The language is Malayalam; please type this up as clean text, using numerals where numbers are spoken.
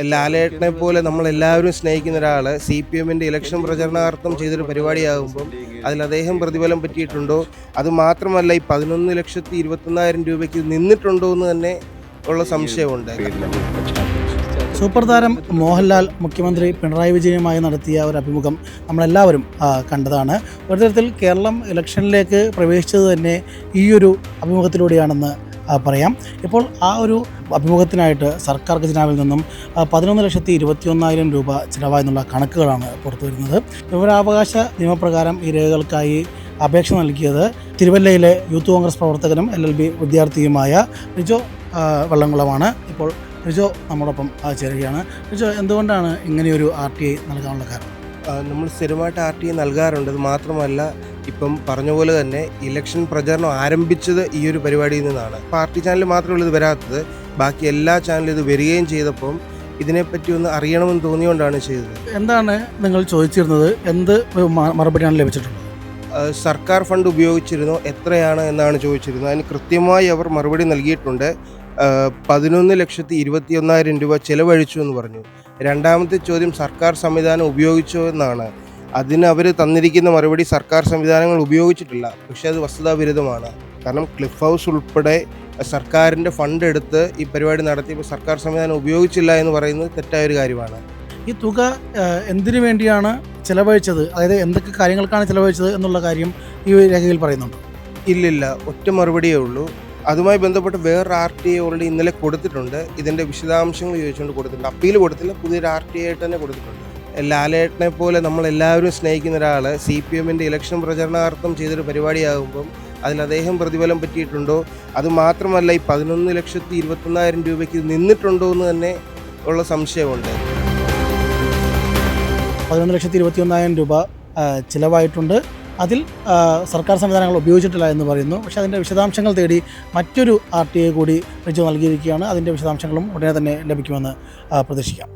ലാലേട്ടനെ പോലെ നമ്മളെല്ലാവരും സ്നേഹിക്കുന്ന ഒരാൾ സി പി എമ്മിൻ്റെ ഇലക്ഷൻ പ്രചരണാർത്ഥം ചെയ്തൊരു പരിപാടിയാകുമ്പം അതിൽ അദ്ദേഹം പ്രതിഫലം പറ്റിയിട്ടുണ്ടോ, അത് മാത്രമല്ല ഈ 11,21,000 രൂപയ്ക്ക് നിന്നിട്ടുണ്ടോ എന്ന് തന്നെ ഉള്ള സംശയമുണ്ട്. സൂപ്പർ താരം മോഹൻലാൽ മുഖ്യമന്ത്രി പിണറായി വിജയനുമായി നടത്തിയ ഒരു അഭിമുഖം നമ്മളെല്ലാവരും കണ്ടതാണ്. ഒരു തരത്തിൽ കേരളം ഇലക്ഷനിലേക്ക് പ്രവേശിച്ചത് തന്നെ ഈ ഒരു അഭിമുഖത്തിലൂടെയാണെന്ന് പറയാം. ഇപ്പോൾ ആ ഒരു അഭിമുഖത്തിനായിട്ട് സർക്കാർ ഖജനാവിൽ നിന്നും 11,21,000 രൂപ ചിലവായെന്നുള്ള കണക്കുകളാണ് പുറത്തു വരുന്നത്. വിവരാവകാശ നിയമപ്രകാരം ഈ രേഖകൾക്കായി അപേക്ഷ നൽകിയത് തിരുവല്ലയിലെ യൂത്ത് കോൺഗ്രസ് പ്രവർത്തകനും LLB വിദ്യാർത്ഥിയുമായ റിജോ വള്ളംകുളമാണ്. ഇപ്പോൾ റിജോ നമ്മോടൊപ്പം ചേരുകയാണ്. റിജോ, എന്തുകൊണ്ടാണ് ഇങ്ങനെയൊരു RTI നൽകാനുള്ള കാരണം? നമ്മൾ സ്ഥിരമായിട്ട് RTI നൽകാറുണ്ട്. അത് മാത്രമല്ല, ഇപ്പം പറഞ്ഞ പോലെ തന്നെ ഇലക്ഷൻ പ്രചരണം ആരംഭിച്ചത് ഈ ഒരു പരിപാടിയിൽ നിന്നാണ്. പാർട്ടി ചാനൽ മാത്രമല്ല ഇത് വരാത്തത്, ബാക്കി എല്ലാ ചാനലും ഇത് വരികയും ചെയ്തപ്പം ഇതിനെപ്പറ്റി ഒന്ന് അറിയണമെന്ന് തോന്നിയുകൊണ്ടാണ് ചെയ്തത്. എന്താണ് നിങ്ങൾ ചോദിച്ചിരുന്നത്? എന്ത് മറുപടിയാണ് ലഭിച്ചിട്ടുള്ളത്? സർക്കാർ ഫണ്ട് ഉപയോഗിച്ചിരുന്നോ, എത്രയാണ് എന്നാണ് ചോദിച്ചിരുന്നത്. അതിന് കൃത്യമായി അവർ മറുപടി നൽകിയിട്ടുണ്ട്. 11,21,000 രൂപ ചെലവഴിച്ചു എന്ന് പറഞ്ഞു. രണ്ടാമത്തെ ചോദ്യം സർക്കാർ സംവിധാനം ഉപയോഗിച്ചോ എന്നാണ്. അതിന് അവർ തന്നിരിക്കുന്ന മറുപടി സർക്കാർ സംവിധാനങ്ങൾ ഉപയോഗിച്ചിട്ടില്ല, പക്ഷേ അത് വസ്തുതാവിരുദ്ധമാണ്. കാരണം ക്ലിഫ് ഹൗസ് ഉൾപ്പെടെ സർക്കാരിൻ്റെ ഫണ്ട് എടുത്ത് ഈ പരിപാടി നടത്തിയപ്പോൾ സർക്കാർ സംവിധാനം ഉപയോഗിച്ചില്ല എന്ന് പറയുന്നത് തെറ്റായൊരു കാര്യമാണ്. ഈ തുക എന്തിനു വേണ്ടിയാണ് ചിലവഴിച്ചത്, അതായത് എന്തൊക്കെ കാര്യങ്ങൾക്കാണ് ചിലവഴിച്ചത് എന്നുള്ള കാര്യം ഈ രേഖയിൽ പറയുന്നുണ്ട്? ഇല്ലില്ല, ഒറ്റ മറുപടിയേ ഉള്ളൂ. അതുമായി ബന്ധപ്പെട്ട് വേറൊരു RTI ഓൾറെഡി ഇന്നലെ കൊടുത്തിട്ടുണ്ട്. ഇതിൻ്റെ വിശദാംശങ്ങൾ ചോദിച്ചുകൊണ്ട് കൊടുത്തിട്ടുണ്ട്. അപ്പീൽ കൊടുത്തില്ല, പുതിയൊരു RTI ആയിട്ട് തന്നെ കൊടുത്തിട്ടുണ്ട്. ലാലേട്ടനെ പോലെ നമ്മളെല്ലാവരും സ്നേഹിക്കുന്ന ഒരാൾ സി പി എമ്മിൻ്റെ ഇലക്ഷൻ പ്രചരണാർത്ഥം ചെയ്തൊരു പരിപാടിയാകുമ്പം അതിൽ അദ്ദേഹം പ്രതിഫലം പറ്റിയിട്ടുണ്ടോ, അത് മാത്രമല്ല ഈ 11,21,000 രൂപയ്ക്ക് നിന്നിട്ടുണ്ടോ എന്ന് തന്നെ ഉള്ള സംശയമുണ്ട്. 11,21,000 രൂപ ചിലവായിട്ടുണ്ട്. അതിൽ സർക്കാർ സംവിധാനങ്ങൾ ഉപയോഗിച്ചിട്ടില്ല എന്ന് പറയുന്നു. പക്ഷേ അതിൻ്റെ വിശദാംശങ്ങൾ തേടി മറ്റൊരു RTI കൂടി റിജോ നൽകിയിരിക്കുകയാണ്. അതിൻ്റെ വിശദാംശങ്ങളും ഉടനെ തന്നെ ലഭിക്കുമെന്ന് പ്രതീക്ഷിക്കാം.